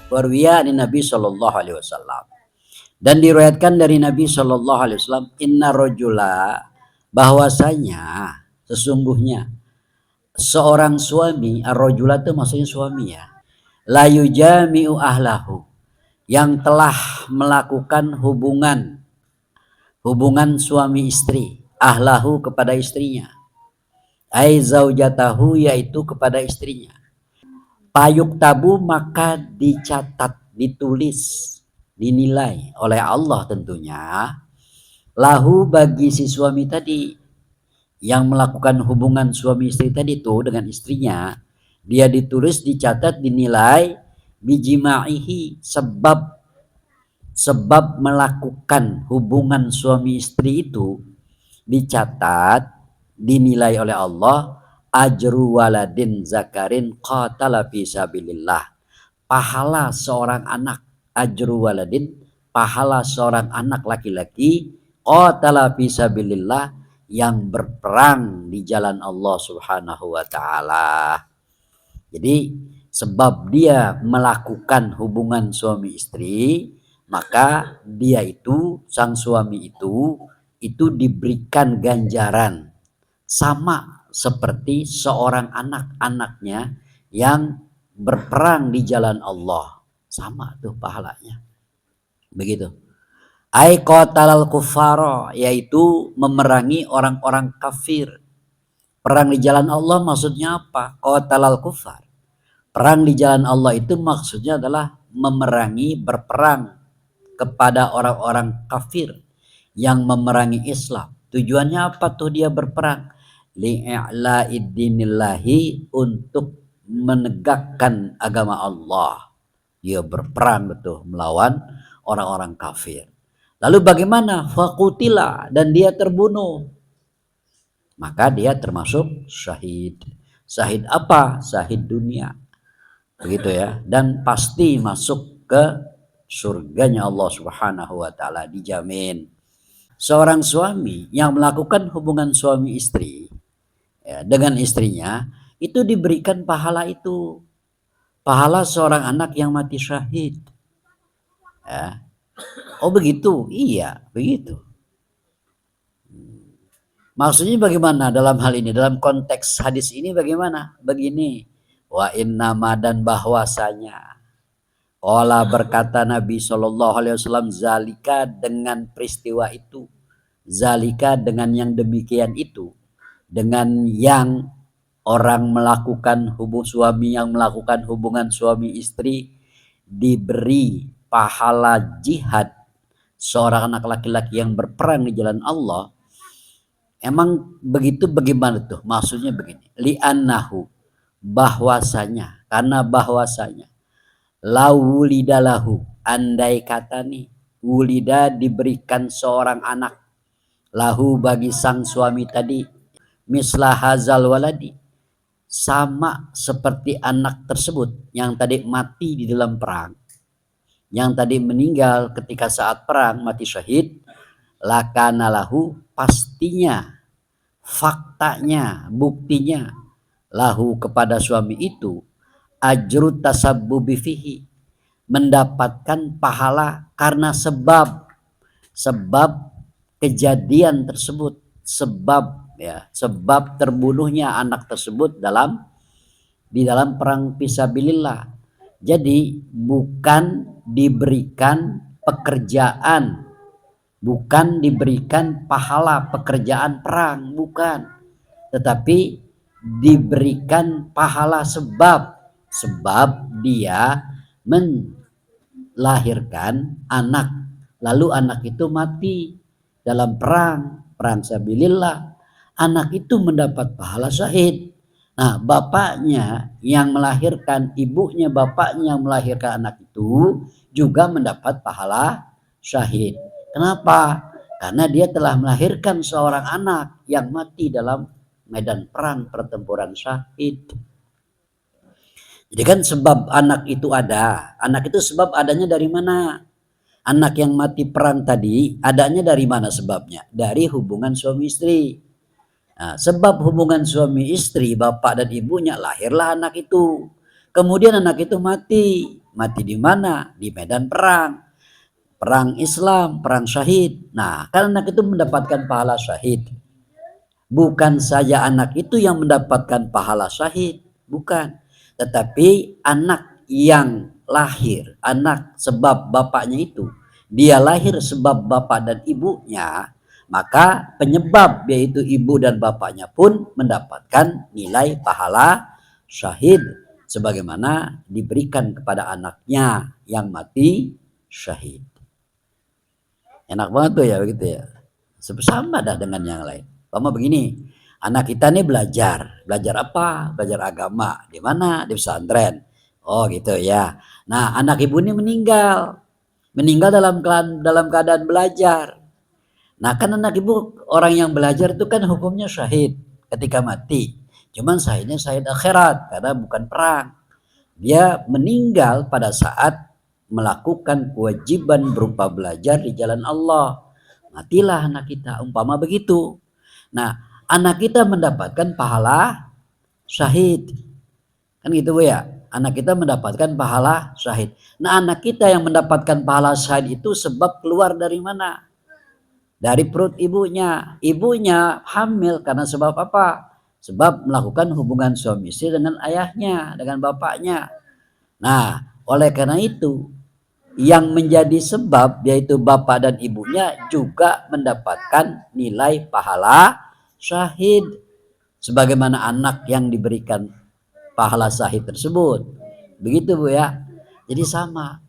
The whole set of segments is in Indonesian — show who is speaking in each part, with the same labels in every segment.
Speaker 1: Warwiya ani Nabi sallallahu alaihi wasallam. Dan diriwayatkan dari Nabi sallallahu alaihi wasallam, inna rajula, bahwasanya sesungguhnya seorang suami, ar-rajula itu maksudnya suami ya, la yujami'u ahlahu, yang telah melakukan hubungan suami istri, ahlahu kepada istrinya, ai zaujatahu yaitu kepada istrinya, payuk tabu maka dicatat, ditulis, dinilai oleh Allah tentunya, lahu bagi si suami tadi yang melakukan hubungan suami istri tadi itu dengan istrinya, dia ditulis, dicatat, dinilai bijima'ihi, sebab melakukan hubungan suami istri itu dicatat, dinilai oleh Allah, ajru waladin zakarin qatala fi sabilillah, pahala seorang anak, ajru waladin, pahala seorang anak laki-laki, qatala fi sabilillah, yang berperang di jalan Allah Subhanahu wa taala. Jadi sebab dia melakukan hubungan suami istri, maka dia itu, sang suami itu diberikan ganjaran sama seperti seorang anak-anaknya yang berperang di jalan Allah, sama tuh pahalanya. Begitu. Ai qatalal kuffara, yaitu memerangi orang-orang kafir. Perang di jalan Allah maksudnya apa? Qatalal kuffar. Perang di jalan Allah itu maksudnya adalah memerangi, berperang kepada orang-orang kafir yang memerangi Islam. Tujuannya apa tuh dia berperang? Li'a'la'iddinillahi, untuk menegakkan agama Allah. Dia berperang betul melawan orang-orang kafir. Lalu bagaimana? Faqutila, dan dia terbunuh. Maka dia termasuk syahid. Syahid apa? Syahid dunia. Begitu ya. Dan pasti masuk ke surganya Allah Subhanahu wa taala, dijamin. Seorang suami yang melakukan hubungan suami istri ya, dengan istrinya, itu diberikan pahala itu. Pahala seorang anak yang mati syahid. Ya. Oh begitu? Iya, begitu. Maksudnya bagaimana dalam hal ini? Dalam konteks hadis ini bagaimana? Begini. Wa innama, dan bahwasanya. Qala, berkata Nabi SAW, zalika, dengan peristiwa itu. Zalika, dengan yang demikian itu. Dengan yang orang melakukan suami yang melakukan hubungan suami istri diberi pahala jihad, seorang anak laki-laki yang berperang di jalan Allah. Emang begitu bagaimana tuh? Maksudnya begini, li'annahu, bahwasanya, karena bahwasanya, lawulidalahu, andai kata nih, wulida diberikan seorang anak, lahu bagi sang suami tadi, mislah hazal waladi, sama seperti anak tersebut yang tadi mati di dalam perang, yang tadi meninggal ketika saat perang, mati syahid, lakana lahu, pastinya, faktanya, buktinya, lahu kepada suami itu, ajru tasabbubi fihi, mendapatkan pahala karena sebab kejadian tersebut, sebab terbunuhnya anak tersebut di dalam perang fisabilillah. Jadi bukan diberikan pekerjaan, bukan diberikan pahala pekerjaan perang, bukan, tetapi diberikan pahala sebab dia melahirkan anak, lalu anak itu mati dalam perang sabilillah, anak itu mendapat pahala syahid. Nah, bapaknya yang melahirkan, ibunya, bapaknya yang melahirkan anak itu juga mendapat pahala syahid. Kenapa? Karena dia telah melahirkan seorang anak yang mati dalam medan perang pertempuran syahid. Jadi kan sebab anak itu ada. Anak itu sebab adanya dari mana? Anak yang mati perang tadi adanya dari mana sebabnya? Dari hubungan suami istri. Nah, sebab hubungan suami istri, bapak dan ibunya, lahirlah anak itu. Kemudian anak itu mati. Mati di mana? Di medan perang. Perang Islam, perang syahid. Nah, kan anak itu mendapatkan pahala syahid. Bukan saja anak itu yang mendapatkan pahala syahid, bukan. Tetapi anak yang lahir, anak sebab bapaknya itu, dia lahir sebab bapak dan ibunya, maka penyebab yaitu ibu dan bapaknya pun mendapatkan nilai pahala syahid sebagaimana diberikan kepada anaknya yang mati syahid. Enak banget tuh ya begitu ya. Sama dah dengan yang lain. Sama begini, anak kita nih belajar apa? Belajar agama. Di mana? Di pesantren. Oh gitu ya. Nah, anak ibu ini meninggal dalam keadaan belajar. Nah, kan anak ibu orang yang belajar itu kan hukumnya syahid ketika mati. Cuman syahidnya syahid akhirat karena bukan perang. Dia meninggal pada saat melakukan kewajiban berupa belajar di jalan Allah. Matilah anak kita, umpama begitu. Nah, anak kita mendapatkan pahala syahid. Kan gitu Bu ya. Anak kita mendapatkan pahala syahid. Nah, anak kita yang mendapatkan pahala syahid itu sebab keluar dari mana? Dari perut ibunya. Ibunya hamil karena sebab apa? Sebab melakukan hubungan suami istri dengan ayahnya, dengan bapaknya. Nah, oleh karena itu yang menjadi sebab yaitu bapak dan ibunya juga mendapatkan nilai pahala syahid sebagaimana anak yang diberikan pahala syahid tersebut. Begitu Bu ya. Jadi sama.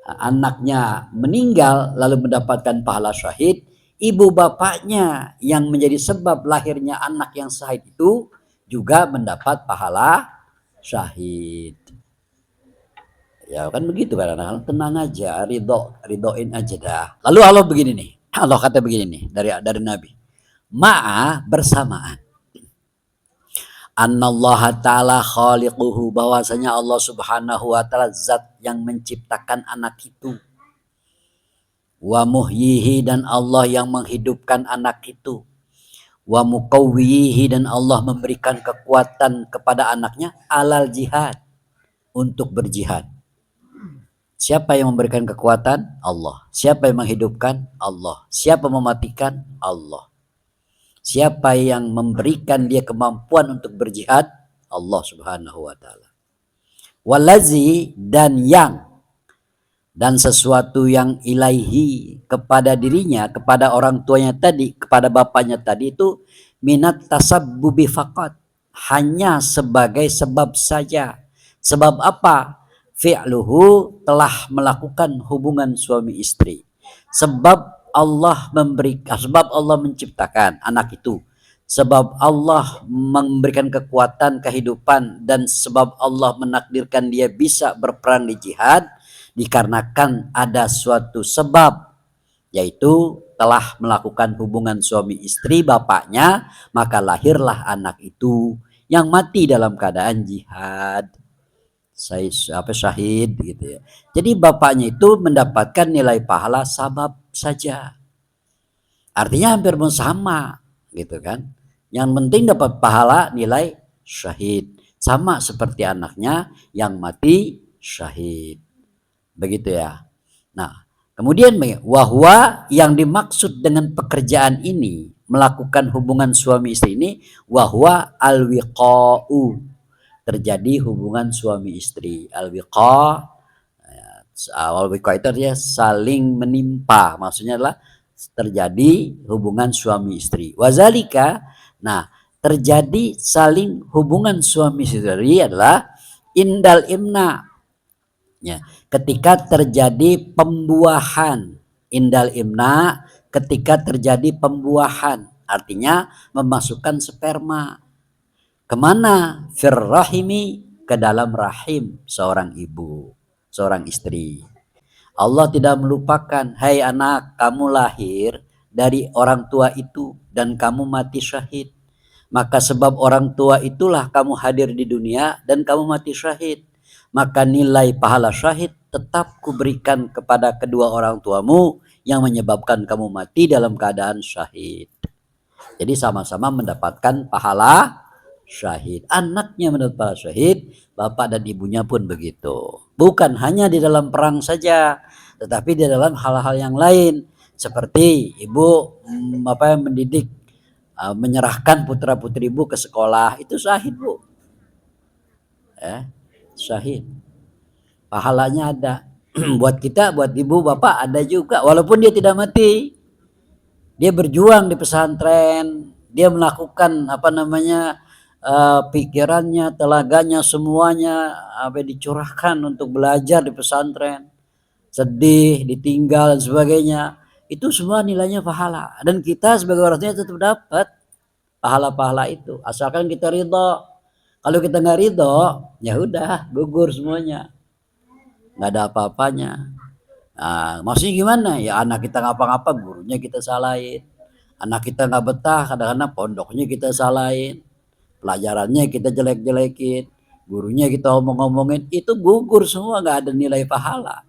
Speaker 1: Anaknya meninggal lalu mendapatkan pahala syahid, ibu bapaknya yang menjadi sebab lahirnya anak yang syahid itu juga mendapat pahala syahid. Ya kan begitu kan anak-anak, tenang aja, ridoin aja dah. Lalu Allah begini nih, Allah kata begini nih dari Nabi. Ma'a bersamaan. Annallaha ta'ala khaliquhu, bahwasanya Allah subhanahu wa ta'ala zat yang menciptakan anak itu. Wa muhyihi, dan Allah yang menghidupkan anak itu. Wa muqawwihi, dan Allah memberikan kekuatan kepada anaknya alal jihad, untuk berjihad. Siapa yang memberikan kekuatan? Allah. Siapa yang menghidupkan? Allah. Siapa mematikan? Allah. Siapa yang memberikan dia kemampuan untuk berjihad? Allah subhanahu wa ta'ala. Walazi, dan sesuatu yang ilahi kepada dirinya, kepada orang tuanya tadi, kepada bapaknya tadi itu minat tasabbubi faqat, hanya sebagai sebab saja. Sebab apa? Fi'luhu, telah melakukan hubungan suami istri. Sebab Allah sebab Allah menciptakan anak itu, sebab Allah memberikan kekuatan kehidupan, dan sebab Allah menakdirkan dia bisa berperang di jihad, dikarenakan ada suatu sebab, yaitu telah melakukan hubungan suami istri bapaknya, maka lahirlah anak itu yang mati dalam keadaan jihad, syahid gitu ya. Jadi bapaknya itu mendapatkan nilai pahala sabab saja. Artinya hampir sama gitu kan. Yang penting dapat pahala nilai syahid. Sama seperti anaknya yang mati syahid. Begitu ya. Nah, kemudian wahwa, yang dimaksud dengan pekerjaan ini, melakukan hubungan suami istri ini, wahwa alwiqa'u, terjadi hubungan suami istri. Alwiqa itu artinya saling menimpa, maksudnya adalah terjadi hubungan suami istri. Wazalika, nah terjadi saling hubungan suami istri adalah indal imna, ya, ketika terjadi pembuahan. Indal imna, ketika terjadi pembuahan, artinya memasukkan sperma. Kemana? Firrahimi, ke dalam rahim seorang ibu, seorang istri. Allah tidak melupakan, hai anak, kamu lahir dari orang tua itu dan kamu mati syahid. Maka sebab orang tua itulah kamu hadir di dunia dan kamu mati syahid. Maka nilai pahala syahid tetap kuberikan kepada kedua orang tuamu yang menyebabkan kamu mati dalam keadaan syahid. Jadi sama-sama mendapatkan pahala syahid. Anaknya mendapat pahala syahid, bapak dan ibunya pun begitu. Bukan hanya di dalam perang saja, tetapi di dalam hal-hal yang lain. Seperti ibu mendidik, menyerahkan putra-putri ibu ke sekolah, itu syahid bu. Syahid. Pahalanya ada. Buat kita, buat ibu, bapak ada juga. Walaupun dia tidak mati. Dia berjuang di pesantren, dia melakukan pikirannya, tenaganya semuanya dicurahkan untuk belajar di pesantren, sedih, ditinggal dan sebagainya. Itu semua nilainya pahala, dan kita sebagai orang tua tetap dapat pahala-pahala itu asalkan kita ridho. Kalau kita nggak ridho, ya udah gugur semuanya, nggak ada apa-apanya. Nah, maksudnya gimana? Ya anak kita ngapa-ngapa gurunya kita salahin. Anak kita nggak betah kadang-kadang pondoknya kita salahin. Pelajarannya kita jelek-jelekin. Gurunya kita omong-omongin. Itu gugur semua, nggak ada nilai pahala.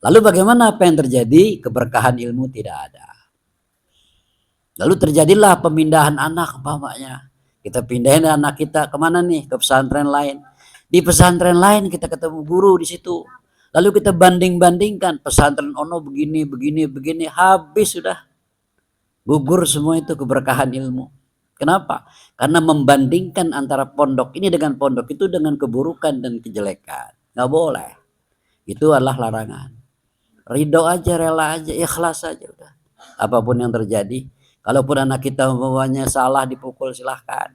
Speaker 1: Lalu bagaimana apa yang terjadi? Keberkahan ilmu tidak ada. Lalu terjadilah pemindahan anak umpamanya. Kita pindahin anak kita kemana nih? Ke pesantren lain. Di pesantren lain kita ketemu guru di situ. Lalu kita banding-bandingkan pesantren ono begini, begini, begini, habis sudah. Gugur semua itu keberkahan ilmu. Kenapa? Karena membandingkan antara pondok ini dengan pondok itu dengan keburukan dan kejelekan. Nggak boleh. Itu adalah larangan. Ridho aja, rela aja, ikhlas aja udah. Apapun yang terjadi. Kalaupun anak kita umpamanya salah dipukul silahkan.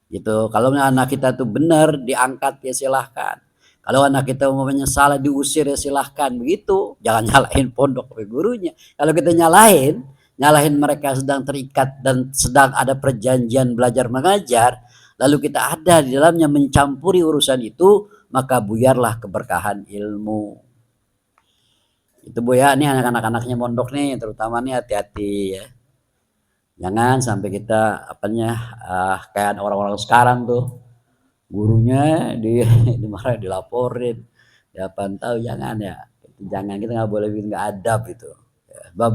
Speaker 1: Gitu. Kalau anak kita tuh benar diangkat ya silahkan. Kalau anak kita umpamanya salah diusir ya silahkan, begitu. Jangan nyalahin pondok ke gurunya. Kalau kita nyalahin mereka sedang terikat dan sedang ada perjanjian belajar mengajar, lalu kita ada di dalamnya mencampuri urusan itu, maka buyarlah keberkahan ilmu. Itu bu ya, nih anak-anaknya mondok nih, terutama nih hati-hati ya. Jangan sampai kita kayak orang-orang sekarang tuh. Gurunya dimarah, dilaporin, ya pantau, jangan ya, jangan, kita nggak boleh bikin nggak adab itu. Sebab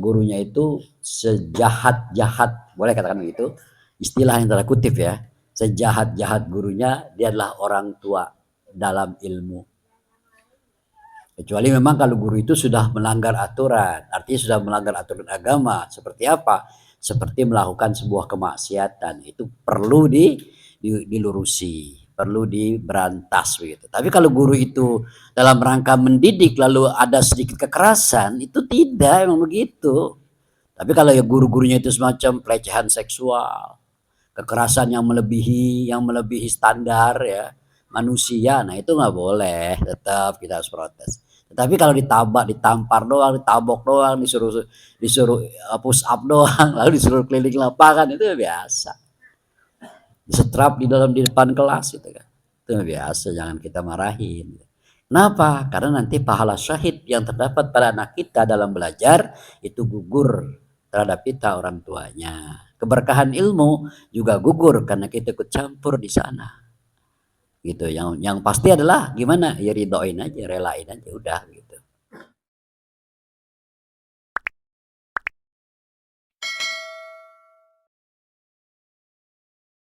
Speaker 1: gurunya itu sejahat-jahat, boleh katakan begitu, istilah yang tanda kutip ya, sejahat-jahat gurunya dia adalah orang tua dalam ilmu. Kecuali memang kalau guru itu sudah melanggar aturan, artinya sudah melanggar aturan agama. Seperti apa? Seperti melakukan sebuah kemaksiatan, itu perlu dilurusi, perlu diberantas begitu. Tapi kalau guru itu dalam rangka mendidik lalu ada sedikit kekerasan, itu tidak, emang begitu. Tapi kalau ya guru-gurunya itu semacam pelecehan seksual, kekerasan yang melebihi standar ya manusia, nah itu nggak boleh, tetap kita harus protes. Tetapi kalau ditampar doang, ditabok doang, disuruh push up doang, lalu disuruh keliling lapangan, itu biasa. Disetrap di depan kelas itu kan. Itu biasa, jangan kita marahin. Kenapa? Karena nanti pahala syahid yang terdapat pada anak kita dalam belajar itu gugur terhadap kita orang tuanya. Keberkahan ilmu juga gugur karena kita ikut campur di sana. Gitu. Yang pasti adalah gimana? Ya ridhoin aja, relain aja udah gitu.